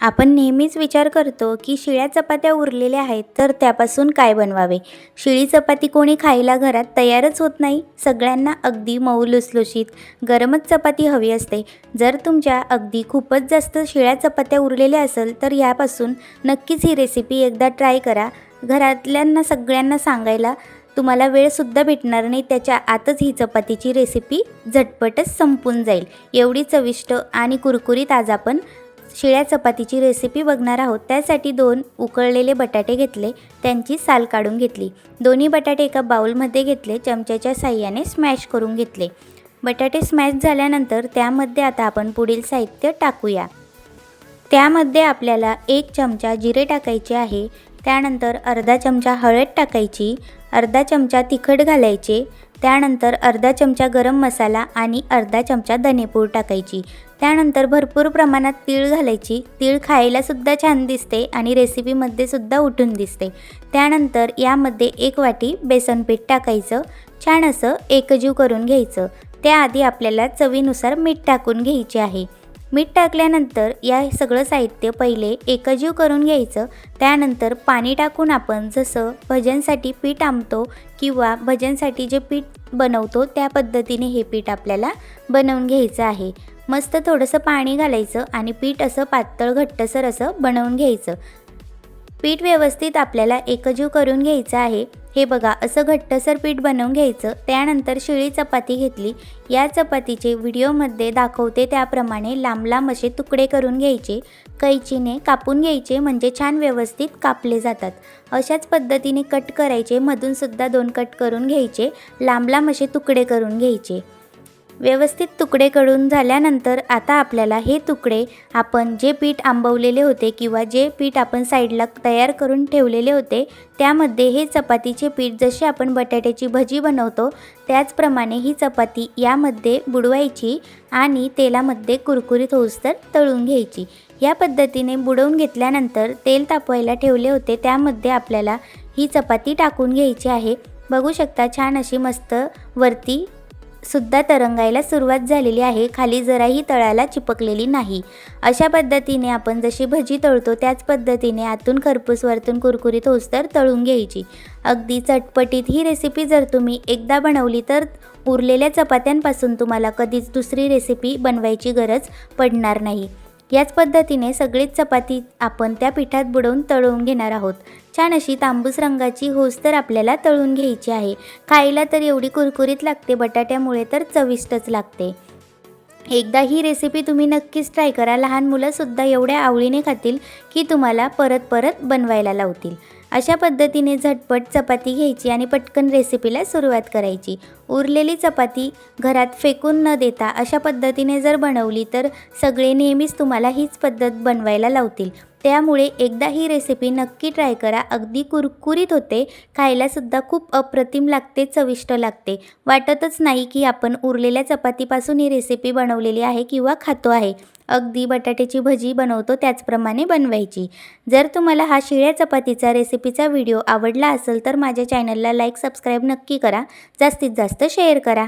आपण नेहमीच विचार करतो की शिळ्या चपात्या उरलेल्या आहेत तर त्यापासून काय बनवावे। शिळी चपाती कोणी खायला घरात तयारच होत नाही। सगळ्यांना अगदी मऊ लुसलुशीत गरमच चपाती हवी असते। जर तुमच्या अगदी खूपच जास्त शिळ्या चपात्या उरलेल्या असेल तर यापासून नक्कीच ही रेसिपी एकदा ट्राय करा। घरातल्यांना सगळ्यांना सांगायला तुम्हाला वेळसुद्धा भेटणार नाही, त्याच्या आतच ही चपातीची रेसिपी झटपटच संपून जाईल। एवढी चविष्ट आणि कुरकुरीत आज आपण शिळ्या चपातीची रेसिपी बघणार आहोत। त्यासाठी 2 उकळलेले बटाटे घेतले, त्यांची साल काढून घेतली। दोन्ही बटाटे एका बाउलमध्ये घेतले, चमच्याच्या साहाय्याने स्मॅश करून घेतले। बटाटे स्मॅश झाल्यानंतर त्यामध्ये आता आपण पुढील साहित्य टाकूया। त्यामध्ये आपल्याला 1 चमचा जिरे टाकायचे आहे, त्यानंतर अर्धा चमचा हळद टाकायची, अर्धा चमचा तिखट घालायचे, त्यानंतर अर्धा चमचा गरम मसाला आणि अर्धा चमचा धनेपूड टाकायची। त्यानंतर भरपूर प्रमाणात तीळ घालायची। तीळ खायला सुद्धा छान दिसते आणि रेसिपीमध्ये सुद्धा उठून दिसते। त्यानंतर यामध्ये 1 वाटी बेसन पीठ टाकायचं, छान असं एकजीव करून घ्यायचं। त्याआधी आपल्याला चवीनुसार मीठ टाकून घ्यायचे आहे। मीठ टाकल्यानंतर या सगळं साहित्य पहिले एकजीव करून घ्यायचं। त्यानंतर पाणी टाकून आपण जसं भज्यांसाठी पीठ आंबतो किंवा भज्यांसाठी जे पीठ बनवतो त्या पद्धतीने हे पीठ आपल्याला बनवून घ्यायचं आहे। मस्त थोडंसं पाणी घालायचं आणि पीठ असं पातळ घट्टसर असं बनवून घ्यायचं। पीठ व्यवस्थित आपल्याला एकजीव करून घ्यायचं आहे। हे बघा, असं घट्टसर पीठ बनवून घ्यायचं। त्यानंतर शिळी चपाती घेतली, या चपातीचे व्हिडिओमध्ये दाखवते त्याप्रमाणे लांब लांब असे तुकडे करून घ्यायचे। कैचीने कापून घ्यायचे म्हणजे छान व्यवस्थित कापले जातात। अशाच पद्धतीने कट करायचे, मधून सुद्धा 2 कट करून घ्यायचे, लांब लांब असे तुकडे करून घ्यायचे। व्यवस्थित तुकडे करून झाल्यानंतर आता आपल्याला हे तुकडे आपण जे पीठ आंबवलेले होते किंवा जे पीठ आपण साईडला तयार करून ठेवलेले होते त्यामध्ये हे चपातीचे पीठ जसे आपण बटाट्याची भजी बनवतो त्याचप्रमाणे ही चपाती यामध्ये बुडवायची आणि तेलामध्ये कुरकुरीत होईस्तोवर तळून घ्यायची। या पद्धतीने बुडवून घेतल्यानंतर तेल तापवायला ठेवले होते त्यामध्ये आपल्याला ही चपाती टाकून घ्यायची आहे। बघू शकता छान अशी मस्त वरती सुद्धा तरंगायला सुरुवात झालेली आहे, खाली जराही तळाला चिपकलेली नाही। अशा पद्धतीने आपण जशी भजी तळतो त्याच पद्धतीने आतून खरपूस वरतून कुरकुरीत होईस्तोवर तळून घ्यायची। अगदी चटपटीत ही रेसिपी जर तुम्ही एकदा बनवली तर उरलेल्या चपात्यांपासून तुम्हाला कधीच दुसरी रेसिपी बनवायची गरज पडणार नाही। याच पद्धतीने सगळीच चपाती आपण त्या पिठात बुडवून तळून घेणार आहोत। छान अशी तांबूस रंगाची होईस्तोवर आपल्याला तळून घ्यायची आहे। खायला तर एवढी कुरकुरीत लागते, बटाट्यामुळे तर चविष्टच लागते। एकदा ही रेसिपी तुम्ही नक्कीच ट्राय करा। लहान मुलंसुद्धा एवढ्या आवडीने खातील की तुम्हाला परत परत बनवायला लावतील। अशा पद्धतीने झटपट चपाती घ्यायची आणि पटकन रेसिपीला सुरुवात करायची। उरलेली चपाती घरात फेकून न देता अशा पद्धतीने जर बनवली तर सगळे नेहमीच तुम्हाला हीच पद्धत बनवायला लावतील। त्यामुळे एकदा ही रेसिपी नक्की ट्राय करा। अगदी कुरकुरीत होते, खायला सुद्धा खूप अप्रतिम लागते, चविष्ट लागते। वाटतच नाही की आपण उरलेल्या चपातीपासून ही रेसिपी बनवलेली आहे किंवा खातो आहे। अगदी बटाट्याची भजी बनवतो त्याचप्रमाणे बनवायची। जर तुम्हाला हा शिळ्या चपातीचा रेसिपीचा व्हिडिओ आवडला असेल तर माझ्या चॅनलला लाईक सबस्क्राईब नक्की करा, जास्तीत जास्त शेअर करा।